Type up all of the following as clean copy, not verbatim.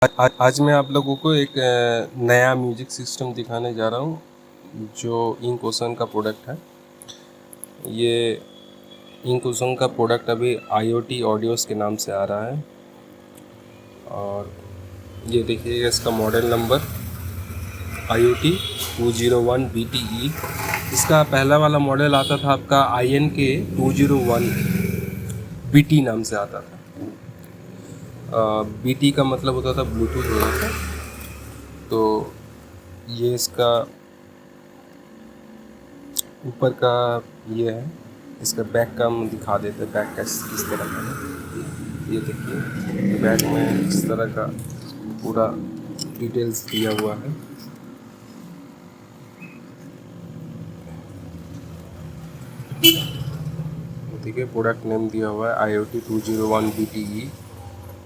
आज मैं आप लोगों को एक नया म्यूजिक सिस्टम दिखाने जा रहा हूँ जो इंक ओशन का प्रोडक्ट है। ये इंक ओशन का प्रोडक्ट अभी IoT ऑडियोज़ के नाम से आ रहा है और ये देखिएगा इसका मॉडल नंबर IoT 201 BTE। इसका पहला वाला मॉडल आता था आपका INK 201 BT नाम से आता था। BT का मतलब होता था ब्लूटूथ होता था। तो ये इसका ऊपर का ये है, इसका बैक का हम दिखा देते हैं। बैक का किस तरह का है ये देखिए। बैक में इस तरह का पूरा डिटेल्स दिया हुआ है। देखिए प्रोडक्ट नेम दिया हुआ है IoT 201 BTE।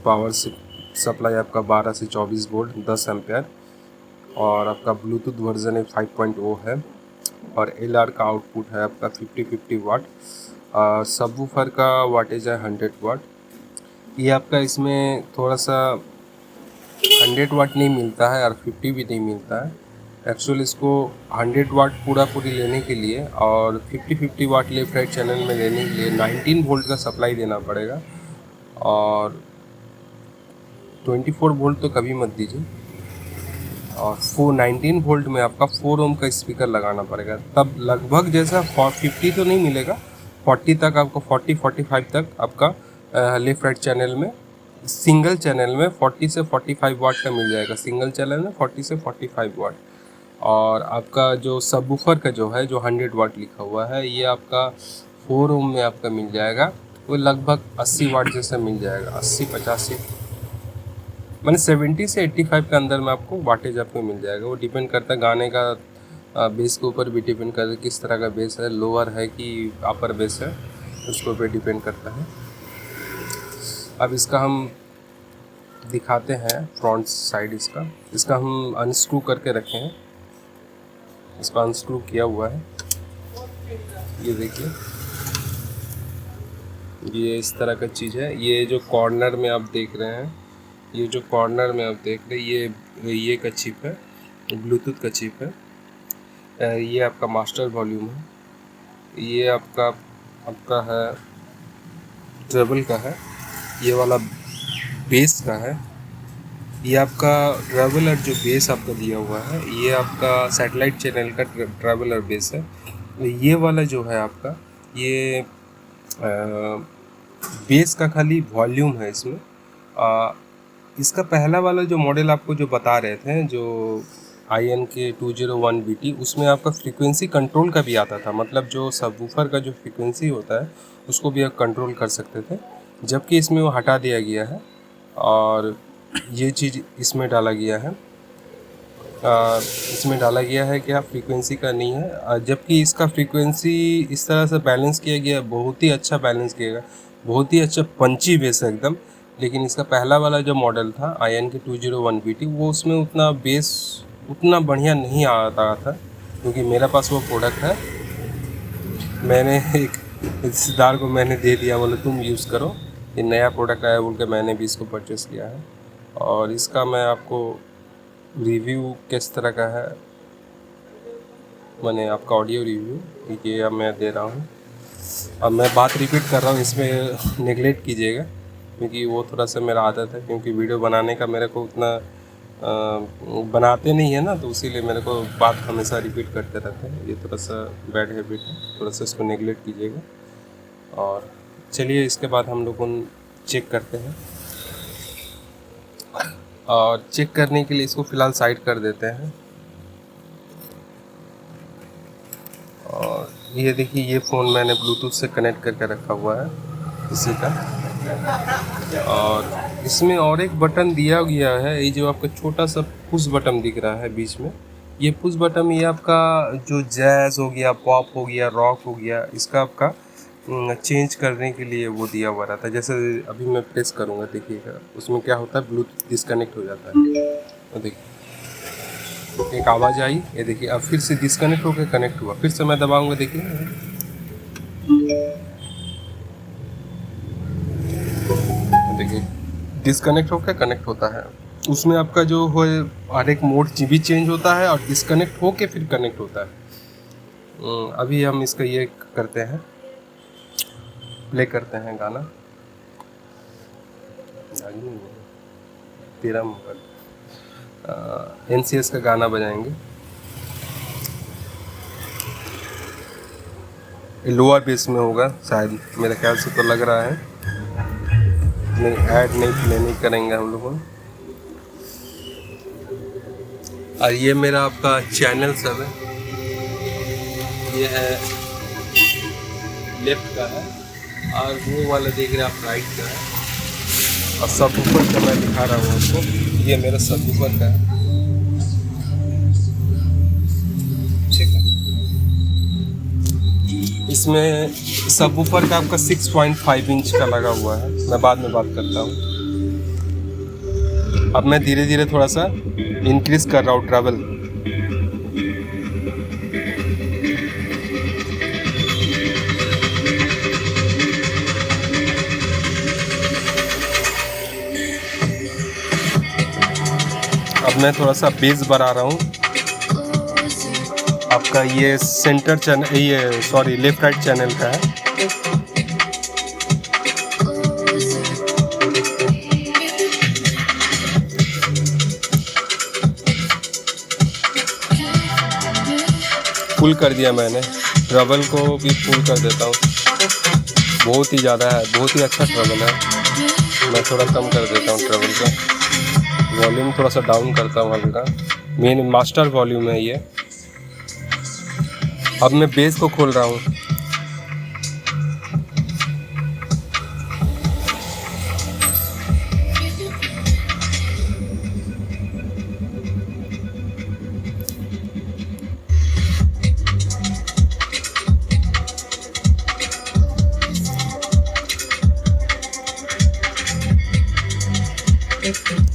पावर सप्लाई आपका 12 से 24 वोल्ट 10 एम्पेयर और आपका ब्लूटूथ वर्जन है 5.0 है और LR का आउटपुट है आपका 50 वाट। सबवूफर का वाटेज है 100 वाट। ये आपका इसमें थोड़ा सा 100 वाट नहीं मिलता है और 50 भी नहीं मिलता है। एक्चुअली इसको 100 वाट पूरी लेने के लिए और 50 वाट लेफ्ट राइट चैनल में लेने के लिए 19 वोल्ट का सप्लाई देना पड़ेगा और 24 वोल्ट तो कभी मत दीजिए। और 419 वोल्ट में आपका 4 ओम का स्पीकर लगाना पड़ेगा, तब लगभग जैसा 50 तो नहीं मिलेगा, 40 तक आपको 45 तक आपका लेफ्ट राइट चैनल में सिंगल चैनल में 40 से 45 वाट का मिल जाएगा। सिंगल चैनल में 40 से 45 वाट। और आपका जो सबवूफर का जो है जो 100 वाट लिखा हुआ है ये आपका 4 ओम में आपका मिल जाएगा। वो लगभग 80 वाट जैसा मिल जाएगा, 80-85 मैंने 70 से 85 के अंदर में आपको वाटेज आपको मिल जाएगा। वो डिपेंड करता है गाने का बेस के ऊपर भी डिपेंड करता है, किस तरह का बेस है, लोअर है कि अपर बेस है, उसको पे डिपेंड करता है। अब इसका हम दिखाते हैं फ्रंट साइड। इसका हम अनस्क्रू करके रखे हैं। इसको अनस्क्रू किया हुआ है, ये देखिए। ये इस तरह का चीज़ है। ये जो कॉर्नर में आप देख रहे हैं, ये जो कॉर्नर में आप देख रहे हैं ये का चिप है, ब्लूटूथ का चिप है। ये आपका मास्टर वॉल्यूम है। ये आपका है ट्रेबल का है। ये वाला बेस का है। ये आपका ट्रेबल और जो बेस आपका दिया हुआ है ये आपका सैटेलाइट चैनल का ट्रेबल और बेस है। ये वाला जो है आपका ये बेस का खाली वॉल्यूम है इसमें। इसका पहला वाला जो मॉडल आपको जो बता रहे थे जो INK 201 BT, उसमें आपका फ्रीक्वेंसी कंट्रोल का भी आता था। मतलब जो सबवूफर का जो फ्रीक्वेंसी होता है उसको भी आप कंट्रोल कर सकते थे, जबकि इसमें वो हटा दिया गया है और ये चीज़ इसमें डाला गया है। इसमें डाला गया है कि आप फ्रीक्वेंसी का नहीं है, जबकि इसका फ्रीक्वेंसी इस तरह से बैलेंस किया गया, बहुत ही अच्छा बैलेंस किया गया, बहुत ही अच्छा पंची बेस है एकदम। लेकिन इसका पहला वाला जो मॉडल था INK 201 BT, वो उसमें उतना बेस उतना बढ़िया नहीं आता था, क्योंकि मेरे पास वो प्रोडक्ट है। मैंने एक रिश्तेदार को मैंने दे दिया, बोले तुम यूज़ करो, ये नया प्रोडक्ट आया बोल के मैंने भी इसको परचेज़ किया है। और इसका मैं आपको रिव्यू किस तरह का है, मैंने आपका ऑडियो रिव्यू ये अब मैं दे रहा हूँ। अब मैं बात रिपीट कर रहा हूँ, इसमें नेगलेक्ट कीजिएगा, क्योंकि वो थोड़ा सा मेरा आदत है, क्योंकि वीडियो बनाने का मेरे को उतना बनाते नहीं है ना, तो इसीलिए मेरे को बात हमेशा रिपीट करते रहते हैं। ये थोड़ा सा बैड हैबिट है, थोड़ा सा इसको नेगलेक्ट कीजिएगा। और चलिए इसके बाद हम लोग चेक करते हैं। और चेक करने के लिए इसको फ़िलहाल साइड कर देते हैं। और ये देखिए, ये फ़ोन मैंने ब्लूटूथ से कनेक्ट करके रखा हुआ है इसी का। और इसमें और एक बटन दिया गया है, ये जो आपका छोटा सा पुश बटन दिख रहा है बीच में, ये पुश बटन ये आपका जो जैज़ हो गया, पॉप हो गया, रॉक हो गया, इसका आपका चेंज करने के लिए वो दिया हुआ रहता है। जैसे अभी मैं प्रेस करूँगा, देखिएगा उसमें क्या होता है, ब्लूटूथ डिस्कनेक्ट हो जाता है। तो देखिए एक आवाज़ आई, ये देखिए अब फिर से डिस्कनेक्ट होकर कनेक्ट हुआ, फिर से मैं दबाऊँगा, देखिए देखिए डिस्कनेक्ट होकर कनेक्ट होता है। उसमें आपका जो है हर एक मोड भी चेंज होता है और डिस्कनेक्ट होके फिर कनेक्ट होता है। अभी हम इसका ये करते हैं, प्ले करते हैं गाना। तेरा NCS का गाना बजाएंगे। लोअर बेस में होगा शायद, मेरे ख्याल से तो लग रहा है। नहीं, ऐड नहीं प्ले नहीं करेंगे हम लोगों। और ये मेरा आपका चैनल सब है, ये है लेफ्ट का है और वो वाला देख रहे हैं आप राइट का है। और सब ऊपर का मैं दिखा रहा हूँ आपको, ये मेरा सब ऊपर का है, ठीक है। इसमें सब ऊपर का आपका 6.5 इंच का लगा हुआ है, मैं बाद में बात करता हूँ। अब मैं धीरे धीरे थोड़ा सा इंक्रीज कर रहा हूँ ट्रैवल। अब मैं थोड़ा सा बेस बढ़ा रहा हूँ। आपका ये सेंटर चैनल, ये सॉरी लेफ्ट राइट चैनल का है। फुल कर दिया मैंने, ट्रबल को भी फुल कर देता हूँ। बहुत ही ज़्यादा है, बहुत ही अच्छा ट्रबल है। मैं थोड़ा कम कर देता हूँ ट्रबल का, वॉल्यूम थोड़ा सा डाउन करता हूँ हल्का। मेन मास्टर वॉल्यूम है ये। अब मैं बेस को खोल रहा हूँ।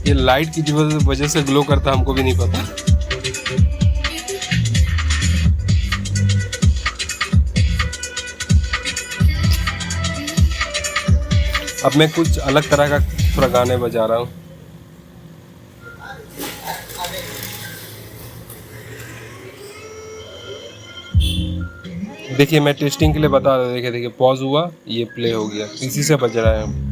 ये लाइट की वजह से ग्लो करता, हमको भी नहीं पता। अब मैं कुछ अलग तरह का थोड़ा गाने बजा रहा हूँ। देखिए मैं टेस्टिंग के लिए बता रहा हूँ। देखिए देखिए पॉज हुआ, ये प्ले हो गया, इसी से बज रहा है।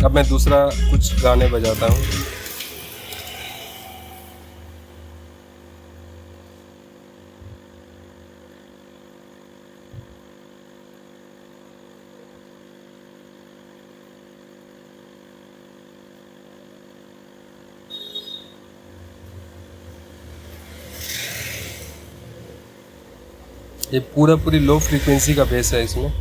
अब मैं दूसरा कुछ गाने बजाता हूँ। ये पूरी लो फ्रीक्वेंसी का बेस है इसमें।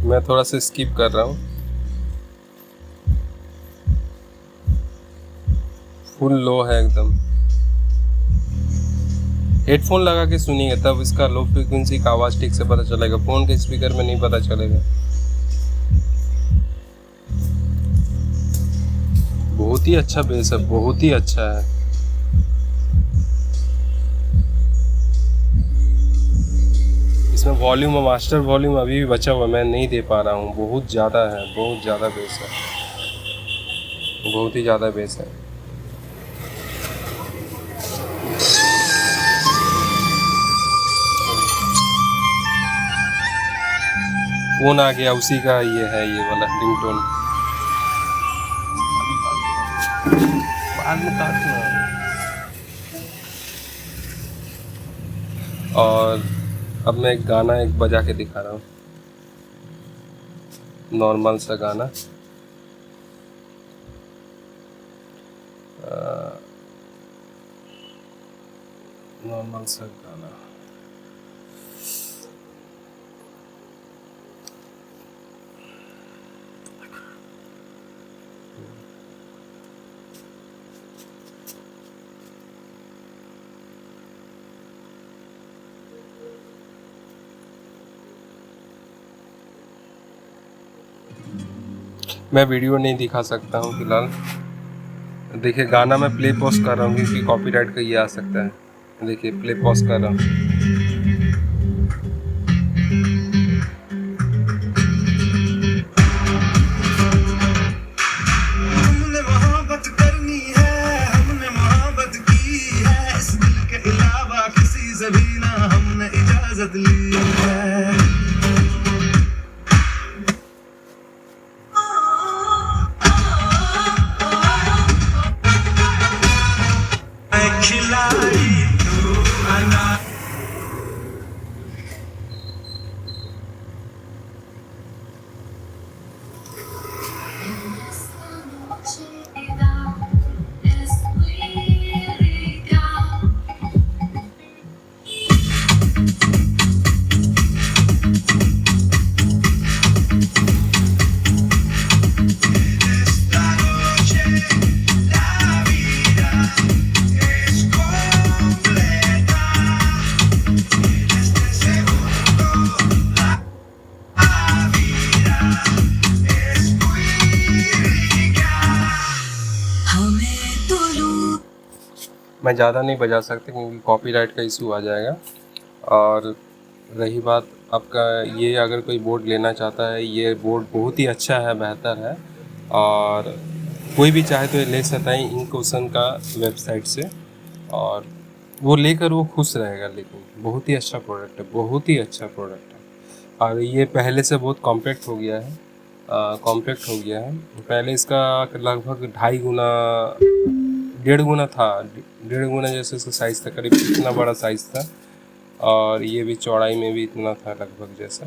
मैं थोड़ा सा स्किप कर रहा हूँ। फुल लो है एकदम। हेडफोन लगा के सुनिए तब इसका लो फ्रीक्वेंसी का आवाज़ ठीक से पता चलेगा, फ़ोन के स्पीकर में नहीं पता चलेगा। बहुत ही अच्छा बेस है, बहुत ही अच्छा है। इसमें वॉल्यूम और मास्टर वॉल्यूम अभी भी बचा हुआ, मैं नहीं दे पा रहा हूँ। बहुत ज़्यादा है, बहुत ज़्यादा बेस है, बहुत ही ज़्यादा बेस है। फोन आ गया, उसी का ये है, ये वाला रिंगटोन। बाद में काटना। और अब मैं एक गाना बजा के दिखा रहा हूँ, नॉर्मल सा गाना। नॉर्मल सा गाना। मैं वीडियो नहीं दिखा सकता हूँ फिलहाल। देखिए गाना मैं प्ले पॉज कर रहा हूँ क्योंकि कॉपीराइट का ये आ सकता है। देखिए प्ले पॉज कर रहा हूँ। हमने मोहब्बत करनी है, हमने मोहब्बत की है, इस दिल के अलावा किसी से भी ना हमने इजाजत ली है। मैं खिलाड़ी तू अनार। Esta noche la vida es completa. Este segundo la vida es muy rica. हमें तो लूट मैं ज़्यादा नहीं बजा सकता क्योंकि कॉपीराइट का इशू आ जाएगा। और रही बात आपका, ये अगर कोई बोर्ड लेना चाहता है, ये बोर्ड बहुत ही अच्छा है, बेहतर है, और कोई भी चाहे तो ये ले सकता है इंकोसन का वेबसाइट से, और वो लेकर वो खुश रहेगा। लेकिन बहुत ही अच्छा प्रोडक्ट है, बहुत ही अच्छा प्रोडक्ट है। और ये पहले से बहुत कॉम्पैक्ट हो गया है, कॉम्पैक्ट हो गया है। पहले इसका लगभग 2.5 गुना 1.5 गुना था, 1.5 गुना जैसे इसका साइज़ था, करीब इतना बड़ा साइज़ था। और ये भी चौड़ाई में भी इतना था लगभग, जैसा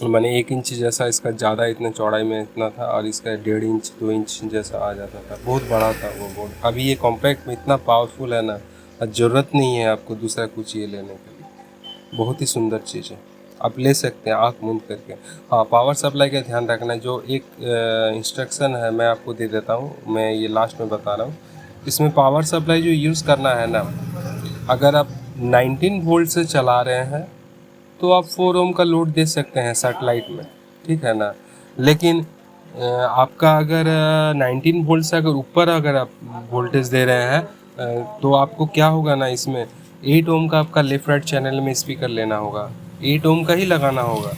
मैंने 1 इंच जैसा इसका ज़्यादा इतना चौड़ाई में इतना था, और इसका 1.5 इंच 2 इंच जैसा आ जाता था, बहुत बड़ा था वो बोर्ड। अभी ये कॉम्पैक्ट में इतना पावरफुल है ना, ज़रूरत नहीं है आपको दूसरा कुछ ये लेने के लिए। बहुत ही सुंदर चीज़ है, आप ले सकते हैं आँख मूंद करके। हाँ, पावर सप्लाई का ध्यान रखना है। जो एक इंस्ट्रक्शन है मैं आपको दे देता हूँ, मैं ये लास्ट में बता रहा हूँ। इसमें पावर सप्लाई जो यूज़ करना है ना, अगर आप 19 वोल्ट से चला रहे हैं तो आप 4 ओम का लोड दे सकते हैं सेटेलाइट में, ठीक है ना। लेकिन आपका अगर 19 वोल्ट से अगर ऊपर अगर आप वोल्टेज दे रहे हैं, तो आपको क्या होगा ना, इसमें 8 ओम का आपका लेफ्ट राइट चैनल में स्पीकर लेना होगा, 8 ओम का ही लगाना होगा।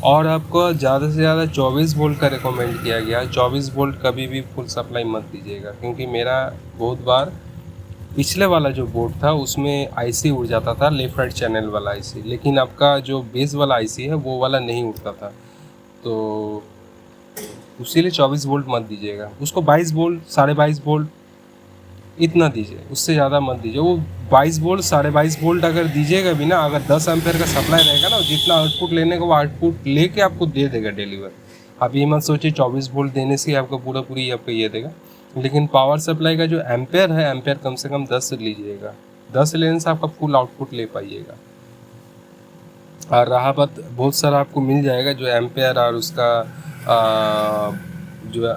और आपको ज़्यादा से ज़्यादा 24 वोल्ट का रिकमेंड किया गया है। 24 वोल्ट कभी भी फुल सप्लाई मत दीजिएगा, क्योंकि मेरा बहुत बार पिछले वाला जो बोर्ड था उसमें आईसी उड़ जाता था, लेफ़्ट राइट चैनल वाला आईसी, लेकिन आपका जो बेस वाला आईसी है वो वाला नहीं उड़ता था। तो इसीलिए 24 वोल्ट मत दीजिएगा, उसको 22 वोल्ट 22.5 वोल्ट इतना दीजिए, उससे ज़्यादा मत दीजिए। वो 22 वोल्ट 22.5 वोल्ट अगर दीजिएगा भी ना, अगर 10 एम्पेयर का सप्लाई रहेगा ना, जितना आउटपुट लेने को वो आउटपुट लेके आपको दे देगा डिलीवर। आप ये मत सोचिए 24 वोल्ट देने से आपको पूरी आपको ये देगा। लेकिन पावर सप्लाई का जो एम्पेयर है, एम्पेयर कम से कम 10 लीजिएगा, 10 लेने से आपका फुल आउटपुट ले पाइएगा। और रहा बात, बहुत सारा आपको मिल जाएगा जो एम्पेयर और उसका जो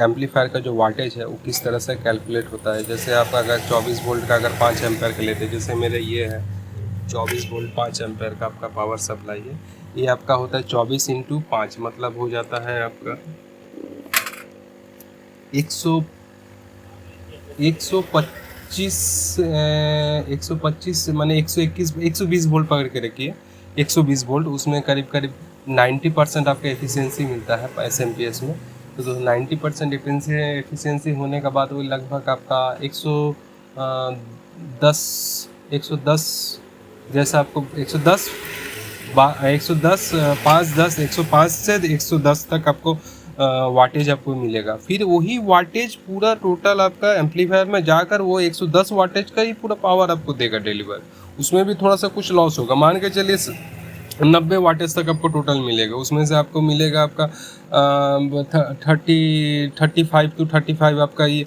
एम्पलीफायर का जो वाटेज है वो किस तरह से कैलकुलेट होता है। जैसे आप अगर 24 वोल्ट का अगर 5 एम्पेयर का लेते हैं, जैसे मेरे ये है 24 वोल्ट 5 एम्पेयर का आपका पावर सप्लाई है, ये आपका होता है 24 इंटू 5, मतलब हो जाता है आपका 125 माने 121 120 वोल्ट पकड़ के रखिए, 120 वोल्ट। उसमें करीब करीब 90% आपका एफिशिएंसी मिलता है एसएमपीएस में। तो 90% एफिशिएंसी होने के बाद वो लगभग आपका 110 जैसा आपको 110 105 से 110 तक आपको वाटेज आपको मिलेगा। फिर वही वाटेज पूरा टोटल आपका एम्पलीफायर में जाकर वो 110 वाटेज का ही पूरा पावर आपको देगा डिलीवर। उसमें भी थोड़ा सा कुछ लॉस होगा, मान के चलिए 90 वाटेज तक आपको टोटल मिलेगा। उसमें से आपको मिलेगा आपका 35 to 35 आपका ये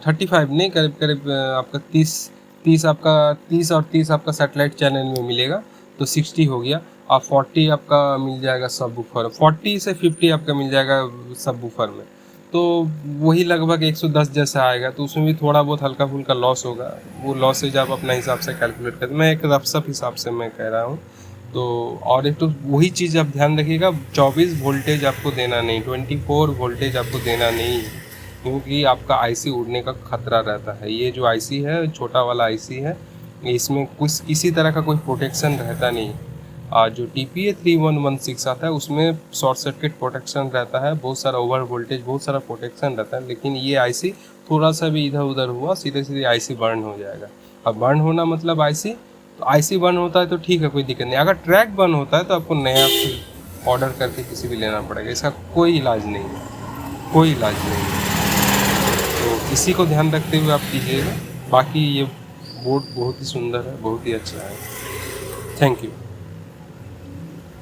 35 नहीं, करीब करीब आपका 30 आपका 30 और 30 आपका सैटेलाइट चैनल में मिलेगा, तो 60 हो गया। और 40 आपका मिल जाएगा सब वूफर, 40 से 50 आपका मिल जाएगा सब वूफर में, तो वही लगभग 110 जैसा आएगा। तो उसमें भी थोड़ा बहुत हल्का फुल्का लॉस होगा, वो लॉसेज आप अपना हिसाब से कैलकुलेट करें। मैं एक रफसफ हिसाब से मैं कह रहा हूँ, तो और एक तो वही चीज़ आप ध्यान रखिएगा, 24 वोल्टेज आपको देना नहीं, 24 वोल्टेज आपको देना नहीं, क्योंकि आपका आईसी उड़ने का खतरा रहता है। ये जो आईसी है छोटा वाला आईसी है, इसमें कुछ किसी तरह का कोई प्रोटेक्शन रहता नहीं। जो TPA 3116 आता है उसमें शॉर्ट सर्किट प्रोटेक्शन रहता है, बहुत सारा ओवर वोल्टेज, बहुत सारा प्रोटेक्शन रहता है। लेकिन ये आईसी थोड़ा सा भी इधर उधर हुआ सीधे सीधे आईसी बर्न हो जाएगा। अब बर्न होना मतलब आईसी, तो आईसी बर्न होता है तो ठीक है, कोई दिक्कत नहीं। अगर ट्रैक बर्न होता है तो आपको नया ऑर्डर करके किसी भी लेना पड़ेगा, इसका कोई इलाज नहीं है, कोई इलाज नहीं है। तो इसी को ध्यान रखते हुए आप कीजिएगा। बाकी ये बोर्ड बहुत ही सुंदर है, बहुत ही अच्छा है। Thank you.